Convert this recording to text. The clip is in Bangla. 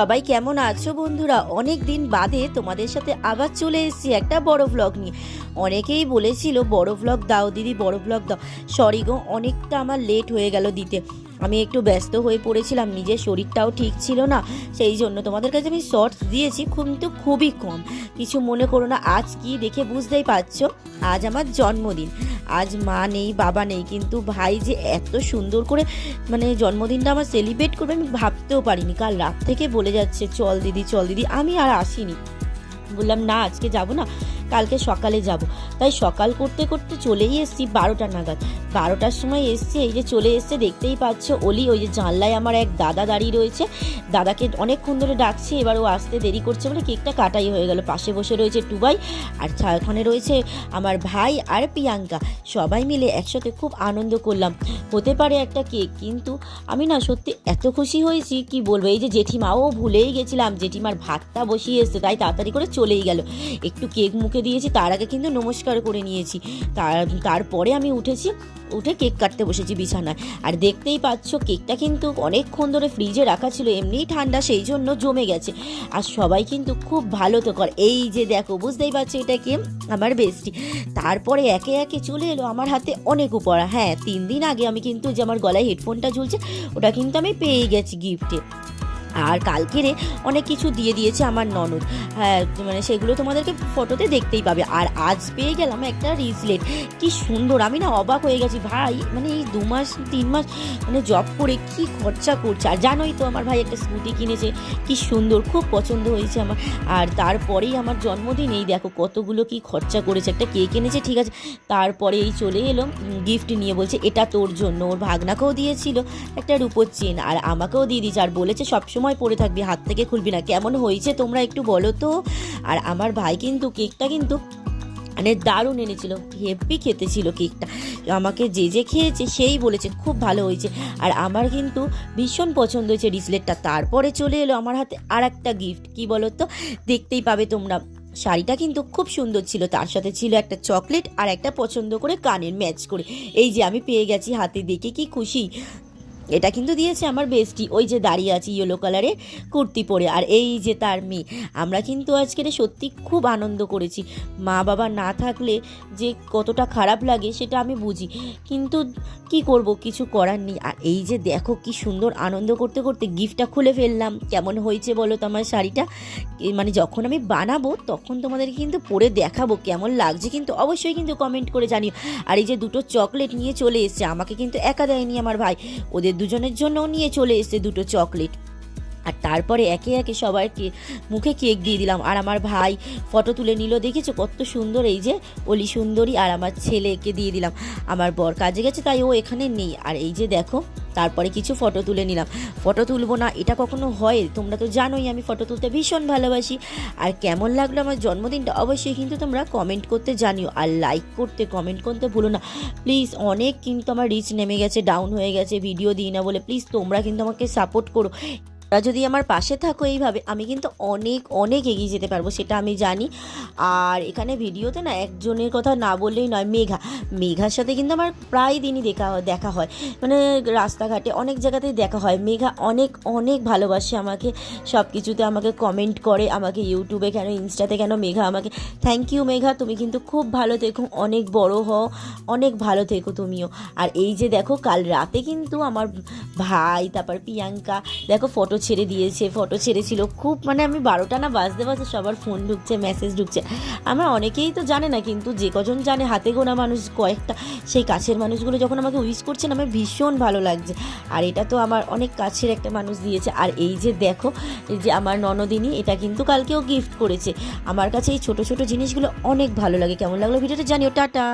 সবাই কেমন আছো বন্ধুরা? অনেক দিন বাদে তোমাদের সাথে আবার চলে এসেছি একটা বড় ব্লগ নিয়ে। অনেকেই বলেছিল বড় ব্লগ দাও দিদি, বড় ব্লগ দাও। সরি গো, অনেকটা আমার লেট হয়ে গেল দিতে। আমি একটু ব্যস্ত হয়ে পড়েছিলাম, নিজের শরীরটাও ঠিক ছিল না, সেই জন্য তোমাদের কাছে আমি শর্টস দিয়েছি, কিন্তু খুবই কম। কিছু মনে করো না। আজ কি দেখে বুঝতেই পারছো, আজ আমার জন্মদিন। আজ মা নেই, বাবা নেই, কিন্তু ভাই যে এত সুন্দর করে জন্মদিনটা আমার সেলিব্রেট করবে আমি ভাবতেও পারিনি। কাল রাত থেকে বলে যাচ্ছে চল দিদি চল দিদি, আমি আর আসিনি। বললাম না, আজকে যাব না, কালকে সকালে যাব। তাই সকাল করতে করতে চলেই এসেছি 12টা নাগাদ। 12টার সময় এসছি, এই যে চলে এসছে, দেখতেই পাচ্ছ অলি। ওই যে জানলায় আমার এক দাদা দাঁড়িয়ে রয়েছে, দাদাকে অনেকক্ষণ ধরে ডাকছি, এবার ও আসতে দেরি করছে বলে কেকটা কাটাই হয়ে গেল। পাশে বসে রয়েছে টুবাই, আর ওখানে রয়েছে আমার ভাই আর প্রিয়াঙ্কা। সবাই মিলে একসাথে খুব আনন্দ করলাম। হতে পারে একটা কেক, কিন্তু আমি না সত্যি এত খুশি হয়েছি কি বলবো। এই যে জেঠিমাও ভুলেই গেছিলাম, জেঠিমার ভাতটা বসিয়ে এসছে, তাই তাড়াতাড়ি করে চলেই গেল। একটু কেক মুখে দিয়েছি, তার আগে কিন্তু নমস্কার করে নিয়েছি। তারপরে আমি উঠে কেক কাটতে বসেছি বিছানায়। আর দেখতেই পাচ্ছ কেকটা কিন্তু অনেকক্ষণ ধরে ফ্রিজে রাখা ছিল, এমনিই ঠান্ডা, সেই জন্য জমে গেছে। আর সবাই কিন্তু খুব ভালো তো কর। এই যে দেখো, বুঝতেই পারছো এটা কি আমার বেস্টি। তারপরে একে একে চলে এলো আমার হাতে অনেক উপহার। হ্যাঁ, 3 দিন আগে আমি কিন্তু যে আমার গলায় হেডফোনটা ঝুলছে, ওটা কিন্তু আমি পেয়ে গেছি গিফটে। আর কালকেরে অনেক কিছু দিয়ে দিয়েছে আমার ননদ। হ্যাঁ, সেগুলো তোমাদেরকে ফটোতে দেখতেই পাবে। আর আজ পেয়ে গেলাম একটা রিসলেট, কি সুন্দর। আমি না অবাক হয়ে গেছি ভাই, এই 2 মাস 3 মাস জব করে কি খরচা করছে। আর জানোই তো আমার ভাই একটা স্কুটি কিনেছে, কি সুন্দর, খুব পছন্দ হয়েছে আমার। আর তারপরেই আমার জন্মদিন, এই দেখো কতগুলো কি খরচা করেছে। একটা কেক এনেছে, ঠিক আছে, তারপরে এই চলে এলো গিফট নিয়ে, বলছে এটা তোর জন্য। ওর ভাগনাকেও দিয়েছিল একটা রূপোর চেন, আর আমাকেও দিয়ে দিয়েছে, আর বলেছে সবসময় পরে থাকবি, হাত থেকে খুলবি না। কেমন হয়েছে তোমরা একটু বলো তো। আর আমার ভাই কিন্তু কেকটা কিন্তু দারুণ এনেছিল, হেভি খেতে ছিল কেকটা। আমাকে যে খেয়েছে সেই বলেছে খুব ভালো হয়েছে। আর আমার কিন্তু ভীষণ পছন্দ হয়েছে রিসলেটটা। তারপরে চলে এলো আমার হাতে আর একটা গিফট, কি বলো তো, দেখতেই পাবে তোমরা। শাড়িটা কিন্তু খুব সুন্দর ছিল, তার সাথে ছিল একটা চকলেট আর একটা পছন্দ করে কানের ম্যাচ করে। এই যে আমি পেয়ে গেছি হাতে, দেখে কি খুশি। এটা কিন্তু দিয়েছে আমার বেস্টি, ওই যে দাঁড়িয়ে আছে ইয়েলো কালারের কুর্তি পরে, আর এই যে তার মেয়ে। আমরা কিন্তু আজকের সত্যি খুব আনন্দ করেছি। মা বাবা না থাকলে যে কতটা খারাপ লাগে সেটা আমি বুঝি, কিন্তু কি করব, কিছু করার নেই। আর এই যে দেখো কি সুন্দর, আনন্দ করতে করতে গিফটটা খুলে ফেললাম। কেমন হয়েছে বলো তো আমার শাড়িটা। যখন আমি বানাবো তখন তোমাদেরকে কিন্তু পরে দেখাবো কেমন লাগছে, কিন্তু অবশ্যই কিন্তু কমেন্ট করে জানিও। আর এই যে দুটো চকলেট নিয়ে চলে এসছে, আমাকে কিন্তু একা দেয়নি আমার ভাই, ওদের দুজনের জন্যও নিয়ে চলে এসেছে দুটো চকলেট। আর তারপরে একে একে সবাইকে মুখে কেক দিয়ে দিলাম। আর আমার ভাই ফটো তুলে নিল, দেখেছো কত সুন্দর, এই যে অলি সুন্দরী। আর আমার ছেলেকে দিয়ে দিলাম, আমার বর কাজে গেছে তাই ও এখানে নেই। আর এই যে দেখো, তারপরে কিছু ফটো তুলে নিলাম। ফটো তুলবো না এটা কখনো হয়? তোমরা তো জানোই আমি ফটো তুলতে ভীষণ ভালোবাসি। আর কেমন লাগলো আমার জন্মদিনটা অবশ্যই কিন্তু তোমরা কমেন্ট করতে জানিও, আর লাইক করতে কমেন্ট করতে ভুলো না প্লিজ। অনেক কিন্তু আমার রিচ নেমে গেছে, ডাউন হয়ে গেছে, ভিডিও দিই না বলে। প্লিজ তোমরা কিন্তু আমাকে সাপোর্ট করো। তোমরা যদি আমার পাশে থাকো এইভাবে, আমি কিন্তু অনেক অনেক এগিয়ে যেতে পারবো, সেটা আমি জানি। আর এখানে ভিডিওতে না একজনের কথা না বললেই নয়, মেঘার সাথে কিন্তু আমার প্রায় দিনই দেখা হয়, রাস্তাঘাটে অনেক জায়গাতেই দেখা হয়। মেঘা অনেক অনেক ভালোবাসে আমাকে, সব কিছুতে আমাকে কমেন্ট করে, আমাকে ইউটিউবে কেন ইনস্টাতে কেন, মেঘা আমাকে থ্যাংক ইউ মেঘা, তুমি কিন্তু খুব ভালো থেকো, অনেক বড় হও, অনেক ভালো থেকো তুমিও। আর এই যে দেখো, কাল রাতে কিন্তু আমার ভাই তারপর প্রিয়াঙ্কা দেখো ফটো ছেড়ে দিয়েছে, ফটো ছেড়েছিল খুব, আমি 12টা না বাজতে সবার ফোন ঢুকছে, মেসেজ ঢুকছে। আমরা অনেকেই তো জানে না, কিন্তু যে কজন জানে হাতে গোনা মানুষ কয়েকটা, সেই কাছের মানুষগুলো যখন আমাকে উইশ করছেন আমার ভীষণ ভালো লাগছে। আর এটা তো আমার অনেক কাছের একটা মানুষ দিয়েছে। আর এই যে দেখো, এই যে আমার ননদিনী, এটা কিন্তু কালকেও গিফট করেছে। আমার কাছে এই ছোটো ছোটো জিনিসগুলো অনেক ভালো লাগে। কেমন লাগলো ভিডিওটা জানিও, টাটা।